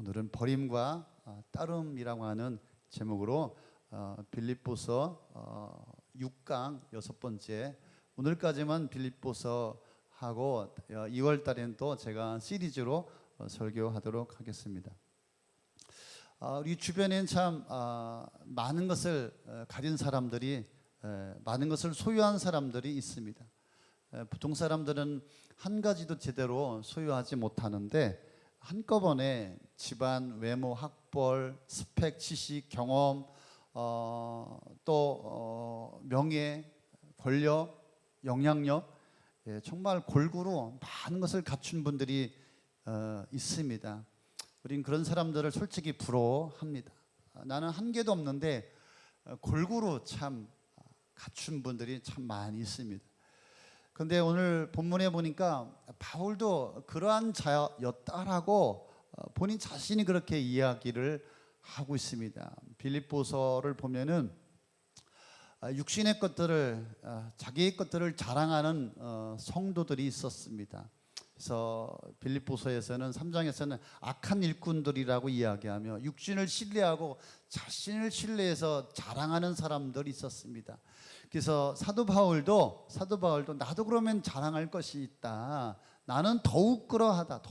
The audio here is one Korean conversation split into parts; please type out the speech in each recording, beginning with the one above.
오늘은 버림과 따름이라고 하는 제목으로 빌립보서 6강 6번째, 오늘까지만 빌립보서 하고 2월 달에는 또 제가 시리즈로 설교하도록 하겠습니다. 우리 주변에는 참 많은 것을 가진 사람들이, 많은 것을 소유한 사람들이 있습니다. 보통 사람들은 한 가지도 제대로 소유하지 못하는데 한꺼번에 집안, 외모, 학벌, 스펙, 지식, 경험, 또 명예, 권력, 영향력, 정말 골고루 많은 것을 갖춘 분들이 있습니다. 우린 그런 사람들을 솔직히 부러워합니다. 나는 한 개도 없는데 골고루 참 갖춘 분들이 참 많이 있습니다. 그런데 오늘 본문에 보니까 바울도 그러한 자였다라고 본인 자신이 그렇게 이야기를 하고 있습니다. 빌립보서를 보면은 육신의 것들을, 자기의 것들을 자랑하는 성도들이 있었습니다. 그래서 빌립보서에서는 3장에서는 악한 일꾼들이라고 이야기하며 육신을 신뢰하고 자신을 신뢰해서 자랑하는 사람들이 있었습니다. 그래서 사도 바울도 나도 그러면 자랑할 것이 있다. 나는 더욱 그러하다.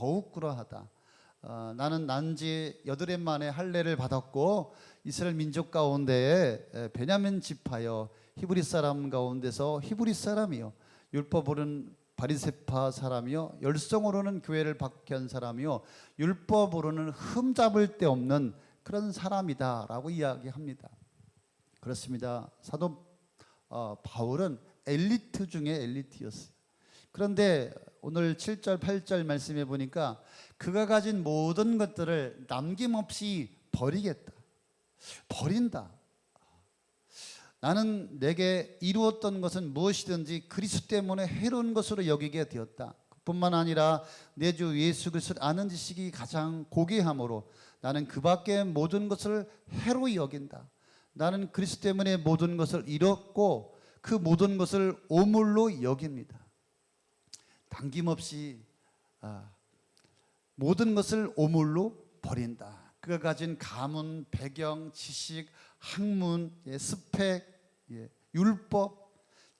나는 난지 8해 만에 할례를 받았고 이스라엘 민족 가운데에 베냐민 지파여 히브리 사람 가운데서 히브리 사람이요 율법으로는 바리새파 사람이요 열성으로는 교회를 박해한 사람이요 율법으로는 흠잡을 데 없는 그런 사람이다라고 이야기합니다. 그렇습니다. 사도 바울은 엘리트 중에 엘리트였어요. 그런데 오늘 7절 8절 말씀해 보니까 그가 가진 모든 것들을 남김없이 버린다. 나는 내게 이루었던 것은 무엇이든지 그리스도 때문에 해로운 것으로 여기게 되었다. 뿐만 아니라 내 주 예수 그리스도를 아는 지식이 가장 고귀함으로 나는 그 밖의 모든 것을 해로이 여긴다. 나는 그리스도 때문에 모든 것을 잃었고 그 모든 것을 오물로 여깁니다. 남김없이 모든 것을 오물로 버린다. 그가 가진 가문, 배경, 지식, 학문, 스펙, 율법,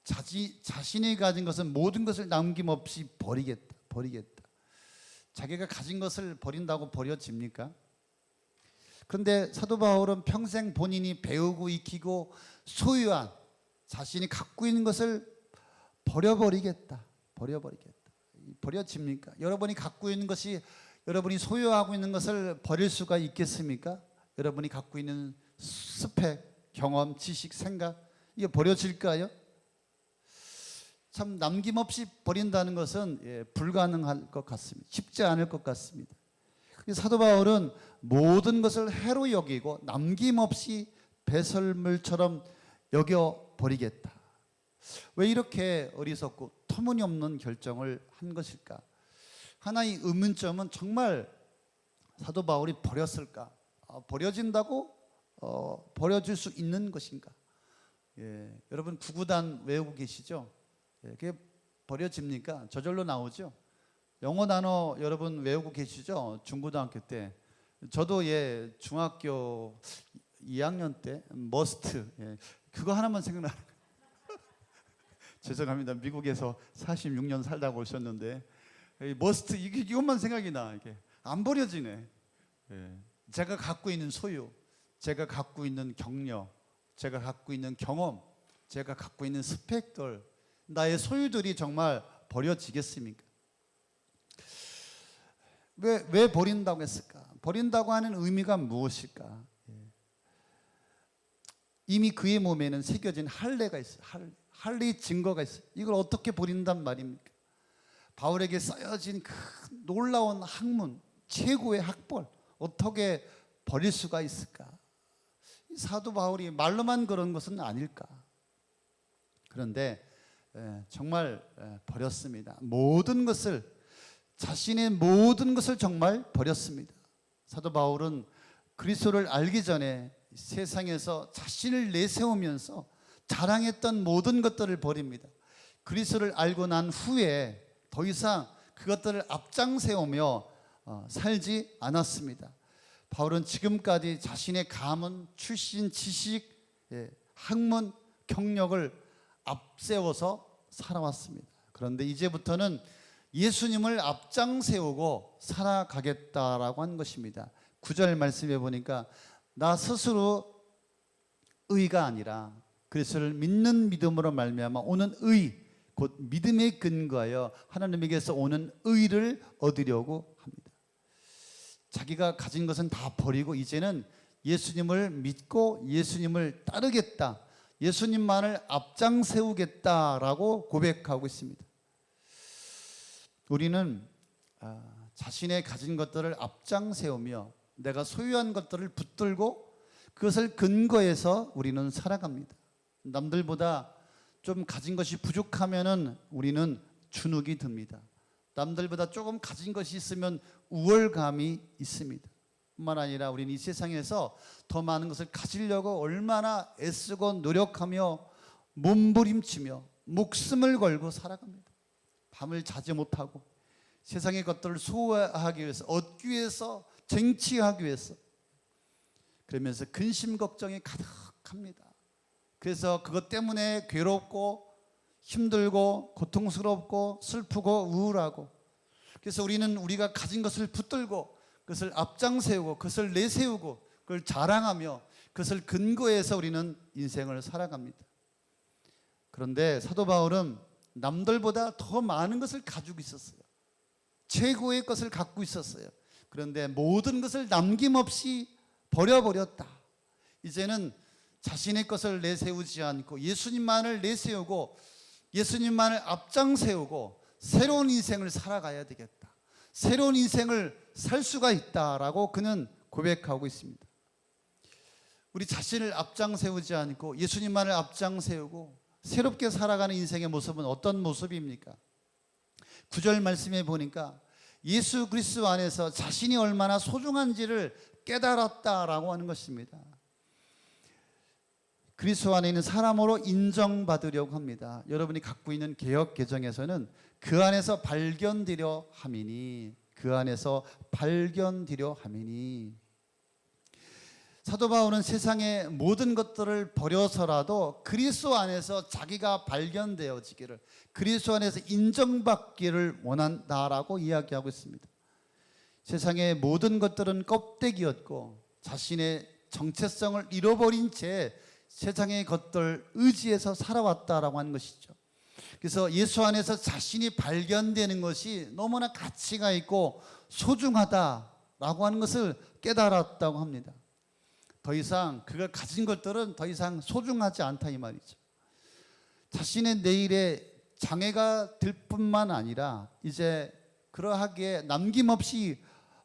자신이 가진 것은 모든 것을 남김없이 버리겠다. 자기가 가진 것을 버린다고 버려집니까? 그런데 사도 바울은 평생 본인이 배우고 익히고 소유한 자신이 갖고 있는 것을 버려버리겠다. 버려집니까? 여러분이 갖고 있는 것이, 여러분이 소유하고 있는 것을 버릴 수가 있겠습니까? 여러분이 갖고 있는 스펙, 경험, 지식, 생각, 이게 버려질까요? 참 남김없이 버린다는 것은 불가능할 것 같습니다. 쉽지 않을 것 같습니다. 사도 바울은 모든 것을 해로 여기고 남김없이 배설물처럼 여겨버리겠다. 왜 이렇게 어리석고 터무니없는 결정을 한 것일까? 하나의 의문점은 정말 사도 바울이 버렸을까? 버려진다고 버려질 수 있는 것인가? 여러분 구구단 외우고 계시죠? 그게 버려집니까? 저절로 나오죠? 영어 단어 여러분 외우고 계시죠? 중고등학교 때. 저도 중학교 2학년 때 must, 그거 하나만 생각나는 거예요. 죄송합니다. 미국에서 46년 살다가 오셨는데 must 이것만 생각이 나. 이게 안 버려지네. 제가 갖고 있는 소유, 제가 갖고 있는 경력, 제가 갖고 있는 경험, 제가 갖고 있는 스펙들, 나의 소유들이 정말 버려지겠습니까? 왜 버린다고 했을까? 버린다고 하는 의미가 무엇일까? 이미 그의 몸에는 새겨진 할례가 있어요. 할례의 증거가 있어요. 이걸 어떻게 버린단 말입니까? 바울에게 쌓여진 그 놀라운 학문, 최고의 학벌, 어떻게 버릴 수가 있을까? 사도 바울이 말로만 그런 것은 아닐까? 그런데 정말 버렸습니다. 자신의 모든 것을 정말 버렸습니다. 사도 바울은 그리스도를 알기 전에 세상에서 자신을 내세우면서 자랑했던 모든 것들을 버립니다. 그리스도를 알고 난 후에 더 이상 그것들을 앞장세우며 살지 않았습니다. 바울은 지금까지 자신의 가문, 출신, 지식, 학문, 경력을 앞세워서 살아왔습니다. 그런데 이제부터는 예수님을 앞장 세우고 살아가겠다라고 한 것입니다. 9절 말씀해 보니까 나 스스로 의가 아니라 그리스도를 믿는 믿음으로 말미암아 오는 의, 곧 믿음에 근거하여 하나님에게서 오는 의를 얻으려고 합니다. 자기가 가진 것은 다 버리고 이제는 예수님을 믿고 예수님을 따르겠다, 예수님만을 앞장 세우겠다라고 고백하고 있습니다. 우리는 자신의 가진 것들을 앞장 세우며 내가 소유한 것들을 붙들고 그것을 근거해서 우리는 살아갑니다. 남들보다 좀 가진 것이 부족하면은 우리는 주눅이 듭니다. 남들보다 조금 가진 것이 있으면 우월감이 있습니다. 뿐만 아니라 우리는 이 세상에서 더 많은 것을 가지려고 얼마나 애쓰고 노력하며 몸부림치며 목숨을 걸고 살아갑니다. 밤을 자지 못하고 세상의 것들을 소화하기 위해서, 얻기 위해서, 쟁취하기 위해서, 그러면서 근심 걱정이 가득합니다. 그래서 그것 때문에 괴롭고 힘들고 고통스럽고 슬프고 우울하고, 그래서 우리는 우리가 가진 것을 붙들고 그것을 앞장세우고 그것을 내세우고 그걸 자랑하며 그것을 근거해서 우리는 인생을 살아갑니다. 그런데 사도 바울은 남들보다 더 많은 것을 가지고 있었어요. 최고의 것을 갖고 있었어요. 그런데 모든 것을 남김없이 버려버렸다. 이제는 자신의 것을 내세우지 않고 예수님만을 내세우고 예수님만을 앞장세우고 새로운 인생을 살아가야 되겠다, 새로운 인생을 살 수가 있다라고 그는 고백하고 있습니다. 우리 자신을 앞장세우지 않고 예수님만을 앞장세우고 새롭게 살아가는 인생의 모습은 어떤 모습입니까? 9절 말씀에 보니까 예수 그리스도 안에서 자신이 얼마나 소중한지를 깨달았다라고 하는 것입니다. 그리스도 안에 있는 사람으로 인정받으려고 합니다. 여러분이 갖고 있는 개역 개정에서는 그 안에서 발견되려 함이니, 그 안에서 발견되려 함이니. 사도 바울은 세상의 모든 것들을 버려서라도 그리스도 안에서 자기가 발견되어지기를, 그리스도 안에서 인정받기를 원한다라고 이야기하고 있습니다. 세상의 모든 것들은 껍데기였고 자신의 정체성을 잃어버린 채 세상의 것들 의지해서 살아왔다라고 하는 것이죠. 그래서 예수 안에서 자신이 발견되는 것이 너무나 가치가 있고 소중하다라고 하는 것을 깨달았다고 합니다. 더 이상 그가 가진 것들은 더 이상 소중하지 않다 이 말이죠. 자신의 내일에 장애가 될 뿐만 아니라 이제 그러하기에 남김없이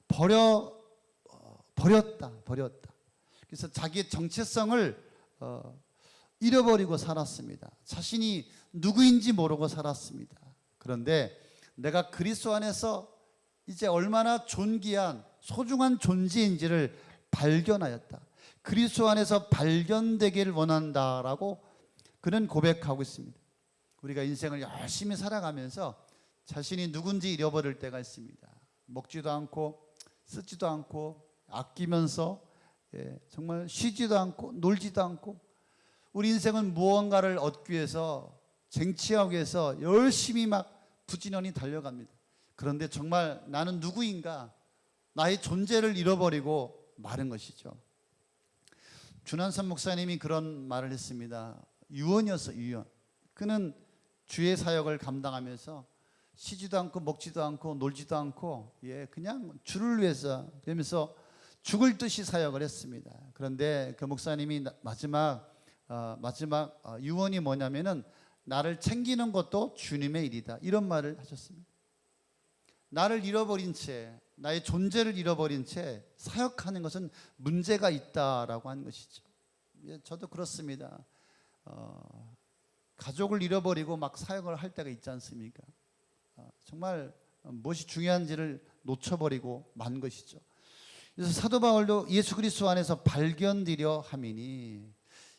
버렸다. 그래서 자기의 정체성을 잃어버리고 살았습니다. 자신이 누구인지 모르고 살았습니다. 그런데 내가 그리스도 안에서 이제 얼마나 존귀한 소중한 존재인지를 발견하였다. 그리스도 안에서 발견되기를 원한다라고 그는 고백하고 있습니다. 우리가 인생을 열심히 살아가면서 자신이 누군지 잃어버릴 때가 있습니다. 먹지도 않고 쓰지도 않고 아끼면서 정말 쉬지도 않고 놀지도 않고 우리 인생은 무언가를 얻기 위해서 쟁취하기 위해서 열심히 막 부지런히 달려갑니다. 그런데 정말 나는 누구인가, 나의 존재를 잃어버리고 마는 것이죠. 준한선 목사님이 그런 말을 했습니다. 유언이었어요. 유언. 그는 주의 사역을 감당하면서 쉬지도 않고 먹지도 않고 놀지도 않고 그냥 주를 위해서 그러면서 죽을 듯이 사역을 했습니다. 그런데 그 목사님이 마지막 유언이 뭐냐면은 나를 챙기는 것도 주님의 일이다, 이런 말을 하셨습니다. 나를 잃어버린 채, 나의 존재를 잃어버린 채 사역하는 것은 문제가 있다라고 하는 것이죠. 저도 그렇습니다. 가족을 잃어버리고 막 사역을 할 때가 있지 않습니까? 정말 무엇이 중요한지를 놓쳐버리고 만 것이죠. 그래서 사도 바울도 예수 그리스도 안에서 발견되려 함이니,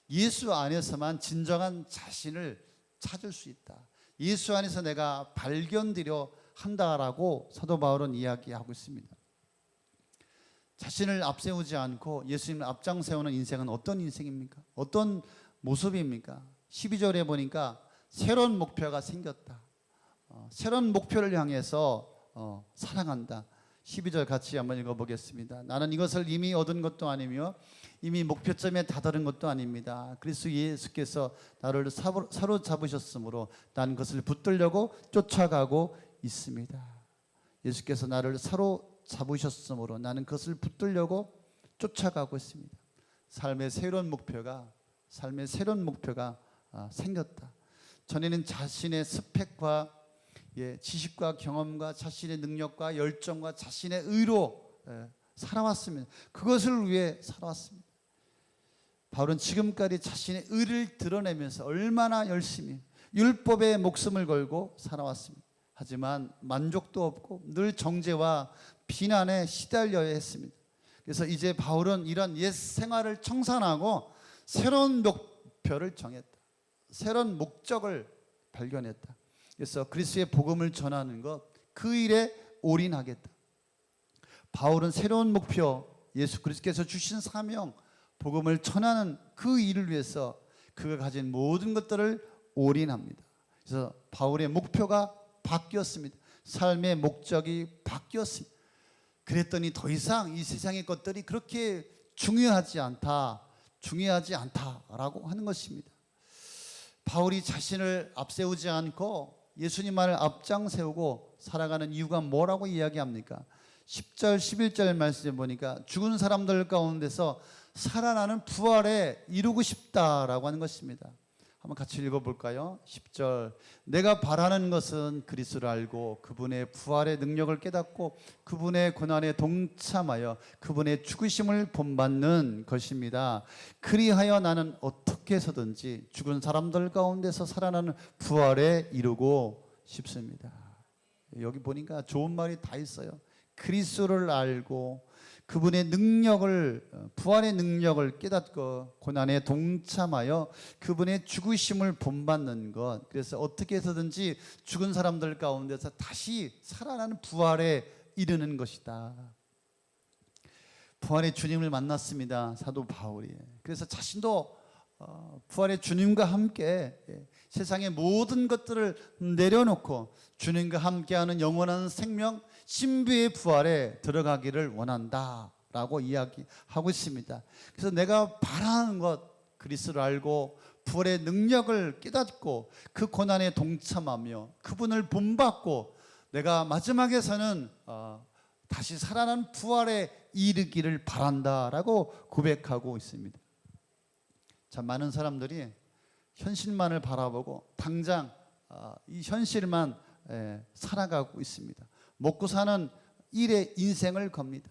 예수 안에서만 진정한 자신을 찾을 수 있다, 예수 안에서 내가 발견되려 한다라고 사도 바울은 이야기하고 있습니다. 자신을 앞세우지 않고 예수님을 앞장 세우는 인생은 어떤 인생입니까? 어떤 모습입니까? 12절에 보니까 새로운 목표가 생겼다. 새로운 목표를 향해서 살아간다. 12절 같이 한번 읽어보겠습니다. 나는 이것을 이미 얻은 것도 아니며 이미 목표점에 다다른 것도 아닙니다. 그리스도 예수께서 나를 사로잡으셨으므로 나는 그것을 붙들려고 쫓아가고 있습니다. 예수께서 나를 사로잡으셨으므로 나는 그것을 붙들려고 쫓아가고 있습니다. 삶의 새로운 목표가 생겼다. 전에는 자신의 스펙과 지식과 경험과 자신의 능력과 열정과 자신의 의로 살아왔습니다. 그것을 위해 살아왔습니다. 바울은 지금까지 자신의 의를 드러내면서 얼마나 열심히 율법에 목숨을 걸고 살아왔습니다. 하지만 만족도 없고 늘 정죄와 비난에 시달려야 했습니다. 그래서 이제 바울은 이런 옛 생활을 청산하고 새로운 목표를 정했다. 새로운 목적을 발견했다. 그래서 그리스도의 복음을 전하는 것, 그 일에 올인하겠다. 바울은 새로운 목표, 예수 그리스도께서 주신 사명, 복음을 전하는 그 일을 위해서 그가 가진 모든 것들을 올인합니다. 그래서 바울의 목표가 바뀌었습니다. 삶의 목적이 바뀌었습니다. 그랬더니 더 이상 이 세상의 것들이 그렇게 중요하지 않다라고 하는 것입니다. 바울이 자신을 앞세우지 않고 예수님만을 앞장 세우고 살아가는 이유가 뭐라고 이야기합니까? 10절 11절 말씀에 보니까 죽은 사람들 가운데서 살아나는 부활에 이루고 싶다라고 하는 것입니다. 한번 같이 읽어볼까요? 10절 내가 바라는 것은 그리스도를 알고 그분의 부활의 능력을 깨닫고 그분의 고난에 동참하여 그분의 죽으심을 본받는 것입니다. 그리하여 나는 어떻게 해서든지 죽은 사람들 가운데서 살아나는 부활에 이루고 싶습니다. 여기 보니까 좋은 말이 다 있어요. 그리스도를 알고 그분의 능력을, 부활의 능력을 깨닫고 고난에 동참하여 그분의 죽으심을 본받는 것. 그래서 어떻게 해서든지 죽은 사람들 가운데서 다시 살아나는 부활에 이르는 것이다. 부활의 주님을 만났습니다. 사도 바울이. 그래서 자신도 부활의 주님과 함께 세상의 모든 것들을 내려놓고 주님과 함께하는 영원한 생명, 신비의 부활에 들어가기를 원한다라고 이야기하고 있습니다. 그래서 내가 바라는 것, 그리스도를 알고 부활의 능력을 깨닫고 그 고난에 동참하며 그분을 본받고 내가 마지막에서는 다시 살아난 부활에 이르기를 바란다라고 고백하고 있습니다. 참 많은 사람들이 현실만을 바라보고 당장 이 현실만 살아가고 있습니다. 먹고 사는 일에 인생을 겁니다.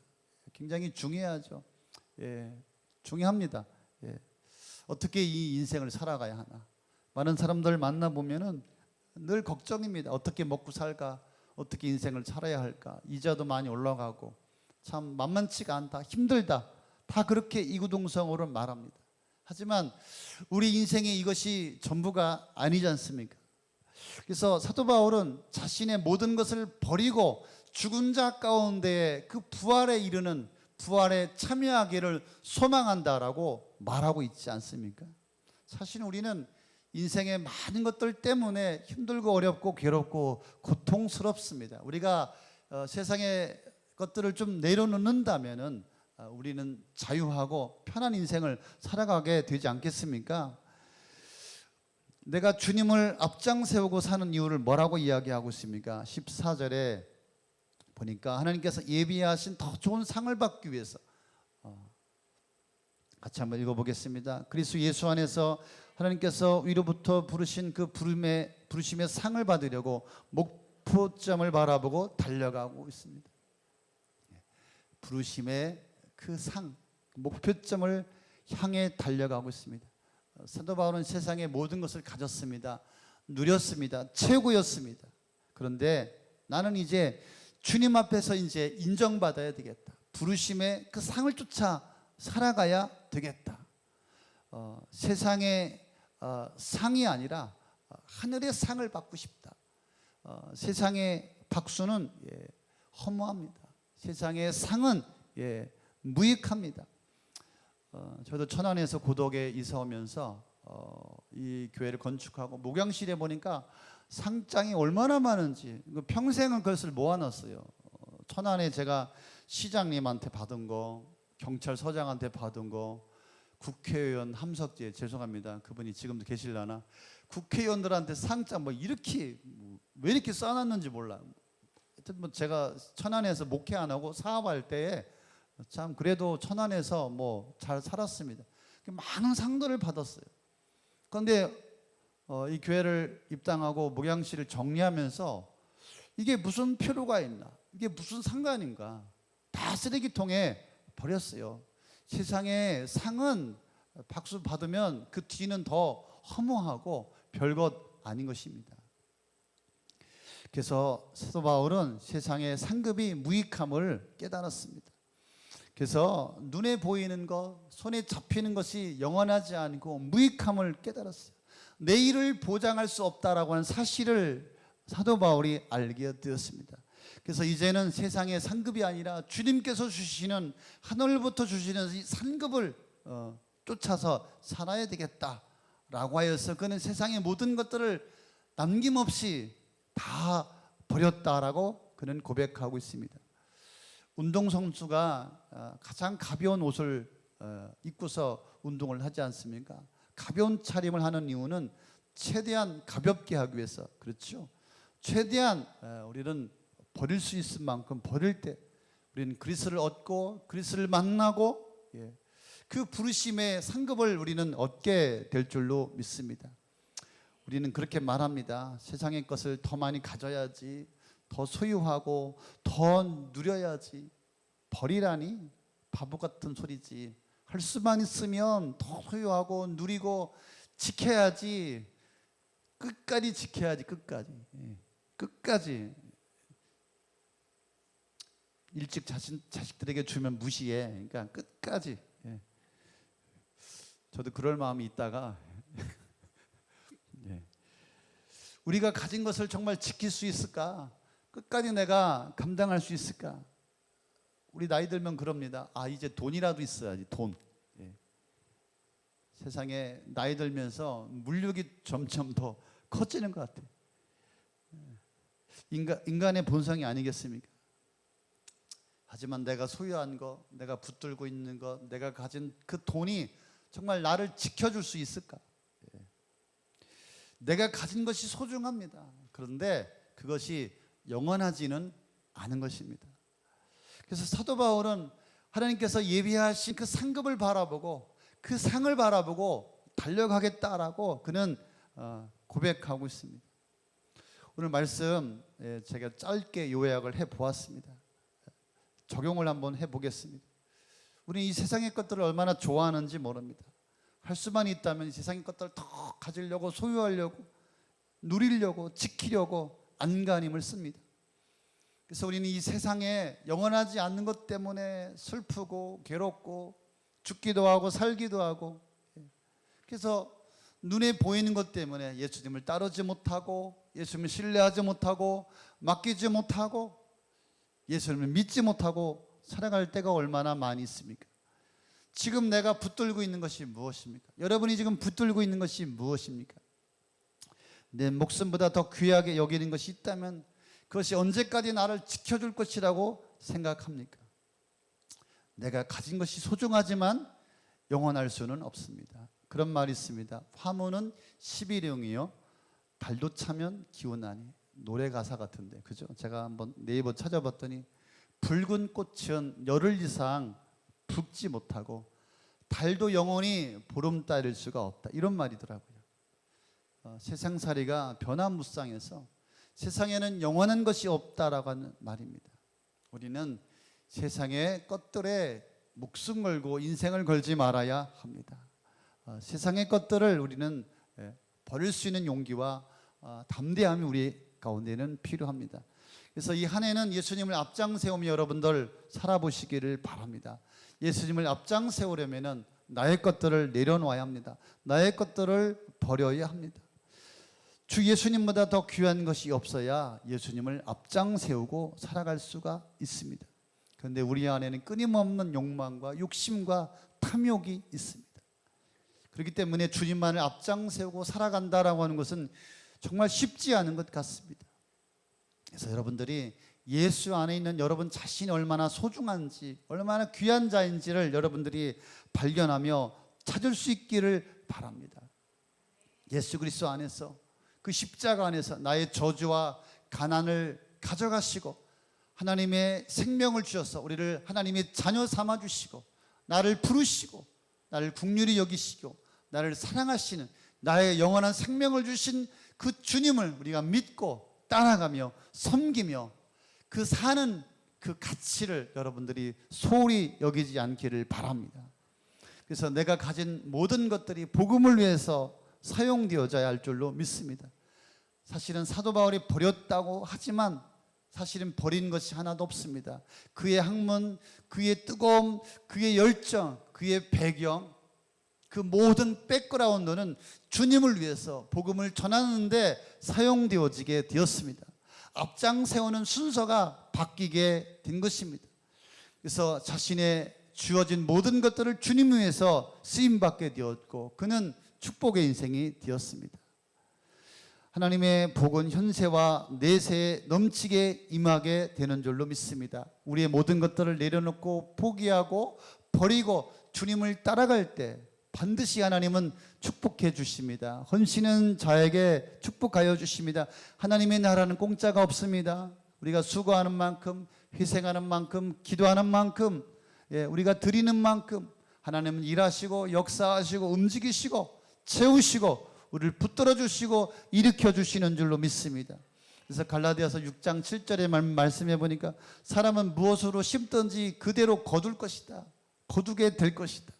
굉장히 중요하죠. 중요합니다. 어떻게 이 인생을 살아가야 하나. 많은 사람들 만나보면은 늘 걱정입니다. 어떻게 먹고 살까? 어떻게 인생을 살아야 할까? 이자도 많이 올라가고 참 만만치가 않다. 힘들다. 다 그렇게 이구동성으로 말합니다. 하지만 우리 인생에 이것이 전부가 아니지 않습니까? 그래서 사도 바울은 자신의 모든 것을 버리고 죽은 자 가운데 그 부활에 이르는 부활에 참여하기를 소망한다라고 말하고 있지 않습니까? 사실 우리는 인생의 많은 것들 때문에 힘들고 어렵고 괴롭고 고통스럽습니다. 우리가 세상의 것들을 좀 내려놓는다면은 우리는 자유하고 편한 인생을 살아가게 되지 않겠습니까? 내가 주님을 앞장 세우고 사는 이유를 뭐라고 이야기하고 있습니까? 14절에 보니까 하나님께서 예비하신 더 좋은 상을 받기 위해서 같이 한번 읽어보겠습니다. 그리스도 예수 안에서 하나님께서 위로부터 부르신 그 부르심의 상을 받으려고 목표점을 바라보고 달려가고 있습니다. 부르심의 그 상, 목표점을 향해 달려가고 있습니다. 사도 바울은 세상의 모든 것을 가졌습니다. 누렸습니다. 최고였습니다. 그런데 나는 이제 주님 앞에서 이제 인정받아야 되겠다. 부르심의 그 상을 쫓아 살아가야 되겠다. 세상의 상이 아니라 하늘의 상을 받고 싶다. 세상의 박수는 허무합니다. 세상의 상은 무익합니다. 저도 천안에서 고덕에 이사 오면서 이 교회를 건축하고 목양실에 보니까 상장이 얼마나 많은지 평생은 그것을 모아놨어요. 천안에 제가 시장님한테 받은 거, 경찰서장한테 받은 거, 국회의원 함석재, 죄송합니다. 그분이 지금도 계실라나, 국회의원들한테 상장 이렇게 왜 이렇게 써놨는지 몰라. 하여튼 제가 천안에서 목회 안 하고 사업할 때에 참 그래도 천안에서 잘 살았습니다. 많은 상들을 받았어요. 그런데 이 교회를 입당하고 목양실을 정리하면서 이게 무슨 필요가 있나, 이게 무슨 상관인가, 다 쓰레기통에 버렸어요. 세상에 상은 박수 받으면 그 뒤는 더 허무하고 별것 아닌 것입니다. 그래서 사도 바울은 세상의 상급이 무익함을 깨달았습니다. 그래서 눈에 보이는 것, 손에 잡히는 것이 영원하지 않고 무익함을 깨달았어요. 내일을 보장할 수 없다라고 하는 사실을 사도 바울이 알게 되었습니다. 그래서 이제는 세상의 상급이 아니라 주님께서 주시는, 하늘부터 주시는 이 상급을 쫓아서 살아야 되겠다라고 하여서 그는 세상의 모든 것들을 남김없이 다 버렸다라고 그는 고백하고 있습니다. 운동선수가 가장 가벼운 옷을 입고서 운동을 하지 않습니까? 가벼운 차림을 하는 이유는 최대한 가볍게 하기 위해서, 그렇죠? 최대한 우리는 버릴 수 있을 만큼 버릴 때 우리는 그리스도를 얻고 그리스도를 만나고 그 부르심의 상급을 우리는 얻게 될 줄로 믿습니다. 우리는 그렇게 말합니다. 세상의 것을 더 많이 가져야지, 더 소유하고 더 누려야지. 버리라니 바보 같은 소리지. 할 수만 있으면 더 소유하고 누리고 지켜야지. 끝까지 지켜야지. 끝까지. 일찍 자식들에게 주면 무시해. 그러니까 끝까지. 저도 그럴 마음이 있다가 우리가 가진 것을 정말 지킬 수 있을까? 끝까지 내가 감당할 수 있을까? 우리 나이 들면 그럽니다. 이제 돈이라도 있어야지, 돈. 세상에 나이 들면서 물욕이 점점 더 커지는 것 같아요. 인간의 본성이 아니겠습니까? 하지만 내가 소유한 것, 내가 붙들고 있는 것, 내가 가진 그 돈이 정말 나를 지켜줄 수 있을까? 내가 가진 것이 소중합니다. 그런데 그것이 영원하지는 않은 것입니다. 그래서 사도 바울은 하나님께서 예비하신 그 상급을 바라보고 그 상을 바라보고 달려가겠다라고 그는 고백하고 있습니다. 오늘 말씀 제가 짧게 요약을 해보았습니다. 적용을 한번 해보겠습니다. 우리는 이 세상의 것들을 얼마나 좋아하는지 모릅니다. 할 수만 있다면 이 세상의 것들을 더 가지려고, 소유하려고, 누리려고, 지키려고 안간힘을 씁니다. 그래서 우리는 이 세상에 영원하지 않는 것 때문에 슬프고 괴롭고 죽기도 하고 살기도 하고, 그래서 눈에 보이는 것 때문에 예수님을 따르지 못하고, 예수님을 신뢰하지 못하고, 맡기지 못하고, 예수님을 믿지 못하고 살아갈 때가 얼마나 많이 있습니까? 지금 내가 붙들고 있는 것이 무엇입니까? 여러분이 지금 붙들고 있는 것이 무엇입니까? 내 목숨보다 더 귀하게 여기는 것이 있다면 그것이 언제까지 나를 지켜줄 것이라고 생각합니까? 내가 가진 것이 소중하지만 영원할 수는 없습니다. 그런 말이 있습니다. 화무는 11용이요 달도 차면 기운하니. 노래 가사 같은데, 그죠? 제가 한번 네이버 찾아봤더니 붉은 꽃은 열흘 이상 붉지 못하고 달도 영원히 보름달일 수가 없다, 이런 말이더라고요. 세상살이가 변화무쌍해서 세상에는 영원한 것이 없다라고 하는 말입니다. 우리는 세상의 것들에 목숨 걸고 인생을 걸지 말아야 합니다. 세상의 것들을 우리는 버릴 수 있는 용기와 담대함이 우리 가운데는 필요합니다. 그래서 이 한 해는 예수님을 앞장 세우며 여러분들 살아보시기를 바랍니다. 예수님을 앞장 세우려면 나의 것들을 내려놓아야 합니다. 나의 것들을 버려야 합니다. 주 예수님보다 더 귀한 것이 없어야 예수님을 앞장 세우고 살아갈 수가 있습니다. 그런데 우리 안에는 끊임없는 욕망과 욕심과 탐욕이 있습니다. 그렇기 때문에 주님만을 앞장세우고 살아간다라고 하는 것은 정말 쉽지 않은 것 같습니다. 그래서 여러분들이 예수 안에 있는 여러분 자신이 얼마나 소중한지, 얼마나 귀한 자인지를 여러분들이 발견하며 찾을 수 있기를 바랍니다. 예수 그리스도 안에서, 그 십자가 안에서 나의 저주와 가난을 가져가시고 하나님의 생명을 주셔서 우리를 하나님의 자녀 삼아 주시고 나를 부르시고 나를 긍휼히 여기시고 나를 사랑하시는 나의 영원한 생명을 주신 그 주님을 우리가 믿고 따라가며 섬기며 그 사는 그 가치를 여러분들이 소홀히 여기지 않기를 바랍니다. 그래서 내가 가진 모든 것들이 복음을 위해서 사용되어져야 할 줄로 믿습니다. 사실은 사도 바울이 버렸다고 하지만 사실은 버린 것이 하나도 없습니다. 그의 학문, 그의 뜨거움, 그의 열정, 그의 배경, 그 모든 백그라운드는 주님을 위해서 복음을 전하는 데 사용되어지게 되었습니다. 앞장 세우는 순서가 바뀌게 된 것입니다. 그래서 자신의 주어진 모든 것들을 주님 위해서 쓰임받게 되었고 그는 축복의 인생이 되었습니다. 하나님의 복은 현세와 내세에 넘치게 임하게 되는 줄로 믿습니다. 우리의 모든 것들을 내려놓고 포기하고 버리고 주님을 따라갈 때 반드시 하나님은 축복해 주십니다. 헌신은 자에게 축복하여 주십니다. 하나님의 나라는 공짜가 없습니다. 우리가 수고하는 만큼, 희생하는 만큼, 기도하는 만큼, 우리가 드리는 만큼 하나님은 일하시고 역사하시고 움직이시고 채우시고 우리를 붙들어 주시고 일으켜 주시는 줄로 믿습니다. 그래서 갈라디아서 6장 7절에 말씀해 보니까 사람은 무엇으로 심든지 그대로 거둘 것이다. 거두게 될 것이다.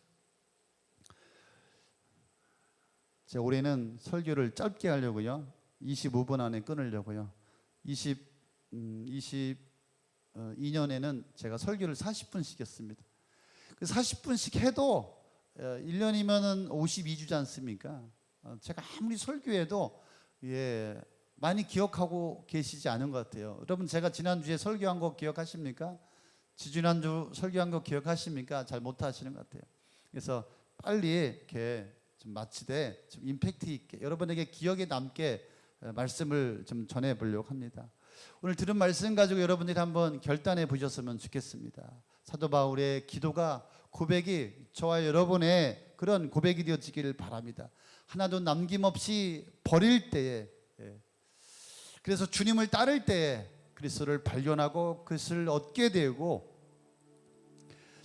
제가 올해는 설교를 짧게 하려고요. 25분 안에 끊으려고요. 22년에는 제가 설교를 40분씩 했습니다. 그 40분씩 해도 1년이면은 52주지 않습니까? 제가 아무리 설교해도 많이 기억하고 계시지 않은 것 같아요. 여러분 제가 지난주에 설교한 거 기억하십니까? 지지난주 설교한 거 기억하십니까? 잘 못하시는 것 같아요. 그래서 빨리 이렇게 좀 마치되 좀 임팩트 있게 여러분에게 기억에 남게 말씀을 좀 전해 보려고 합니다. 오늘 들은 말씀 가지고 여러분들이 한번 결단해 보셨으면 좋겠습니다. 사도 바울의 기도가 고백이 저와 여러분의 그런 고백이 되어지기를 바랍니다. 하나도 남김없이 버릴 때에, 그래서 주님을 따를 때에 그리스도를 발견하고 그것을 얻게 되고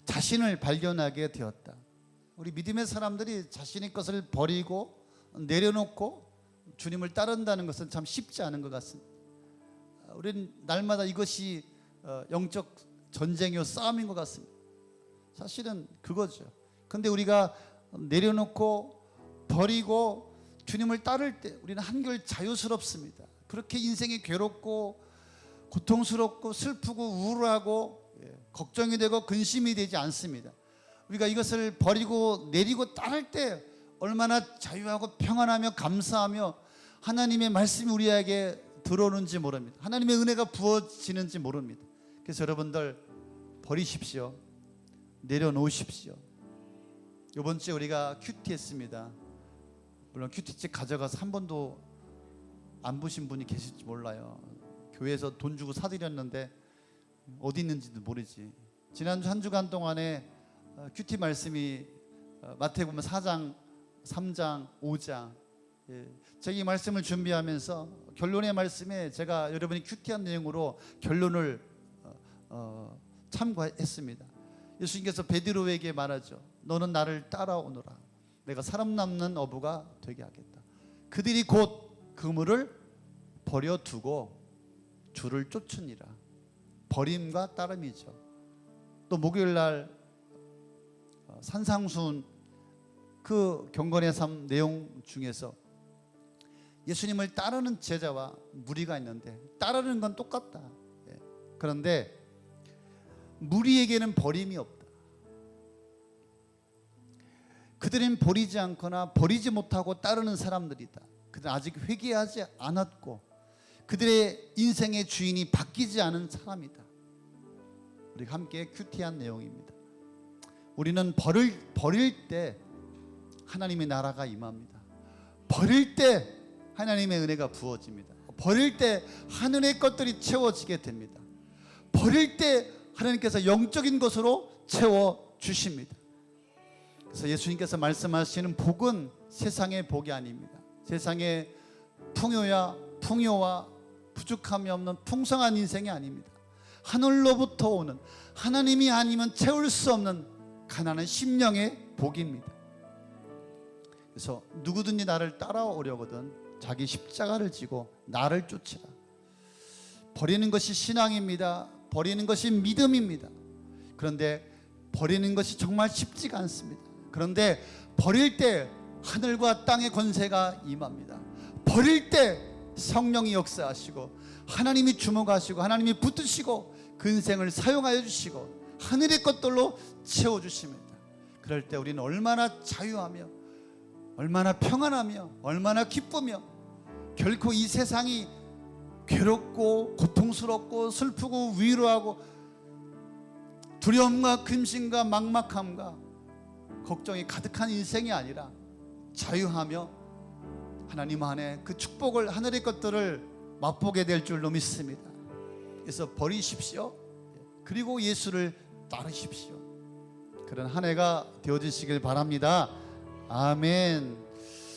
자신을 발견하게 되었다. 우리 믿음의 사람들이 자신의 것을 버리고 내려놓고 주님을 따른다는 것은 참 쉽지 않은 것 같습니다. 우리는 날마다 이것이 영적 전쟁이요 싸움인 것 같습니다. 사실은 그거죠. 근데 우리가 내려놓고 버리고 주님을 따를 때 우리는 한결 자유스럽습니다. 그렇게 인생이 괴롭고 고통스럽고 슬프고 우울하고 걱정이 되고 근심이 되지 않습니다. 우리가 이것을 버리고 내리고 따를 때 얼마나 자유하고 평안하며 감사하며 하나님의 말씀이 우리에게 들어오는지 모릅니다. 하나님의 은혜가 부어지는지 모릅니다. 그래서 여러분들 버리십시오. 내려놓으십시오. 이번 주에 우리가 큐티 했습니다. 물론 큐티책 가져가서 한 번도 안 보신 분이 계실지 몰라요. 교회에서 돈 주고 사드렸는데 어디 있는지도 모르지. 지난주 한 주간 동안에 큐티 말씀이 마태복음 4장, 3장, 5장 제가 이 말씀을 준비하면서 결론의 말씀에 제가 여러분이 큐티한 내용으로 결론을 참고했습니다. 예수님께서 베드로에게 말하죠. 너는 나를 따라오너라. 내가 사람 남는 어부가 되게 하겠다. 그들이 곧 그물을 버려두고 주를 쫓으니라. 버림과 따름이죠. 또 목요일 날 산상수훈 그 경건의 삶 내용 중에서 예수님을 따르는 제자와 무리가 있는데 따르는 건 똑같다. 그런데 무리에게는 버림이 없다. 그들은 버리지 않거나 버리지 못하고 따르는 사람들이다. 그들은 아직 회개하지 않았고 그들의 인생의 주인이 바뀌지 않은 사람이다. 우리 함께 큐티한 내용입니다. 우리는 버릴 때 하나님의 나라가 임합니다. 버릴 때 하나님의 은혜가 부어집니다. 버릴 때 하늘의 것들이 채워지게 됩니다. 버릴 때 하나님께서 영적인 것으로 채워주십니다. 그래서 예수님께서 말씀하시는 복은 세상의 복이 아닙니다. 세상의 풍요와 부족함이 없는 풍성한 인생이 아닙니다. 하늘로부터 오는, 하나님이 아니면 채울 수 없는 가난한 심령의 복입니다. 그래서 누구든지 나를 따라오려거든 자기 십자가를 지고 나를 쫓으라. 버리는 것이 신앙입니다. 버리는 것이 믿음입니다. 그런데 버리는 것이 정말 쉽지가 않습니다. 그런데 버릴 때 하늘과 땅의 권세가 임합니다. 버릴 때 성령이 역사하시고 하나님이 주목하시고 하나님이 붙드시고 그 인생을 사용하여 주시고 하늘의 것들로 채워주십니다. 그럴 때 우리는 얼마나 자유하며 얼마나 평안하며 얼마나 기쁘며 결코 이 세상이 괴롭고 고통스럽고 슬프고 위로하고 두려움과 근심과 막막함과 걱정이 가득한 인생이 아니라 자유하며 하나님 안에 그 축복을 하늘의 것들을 맛보게 될 줄로 믿습니다. 그래서 버리십시오. 그리고 예수를 따르십시오. 그런 한 해가 되어지시길 바랍니다. 아멘.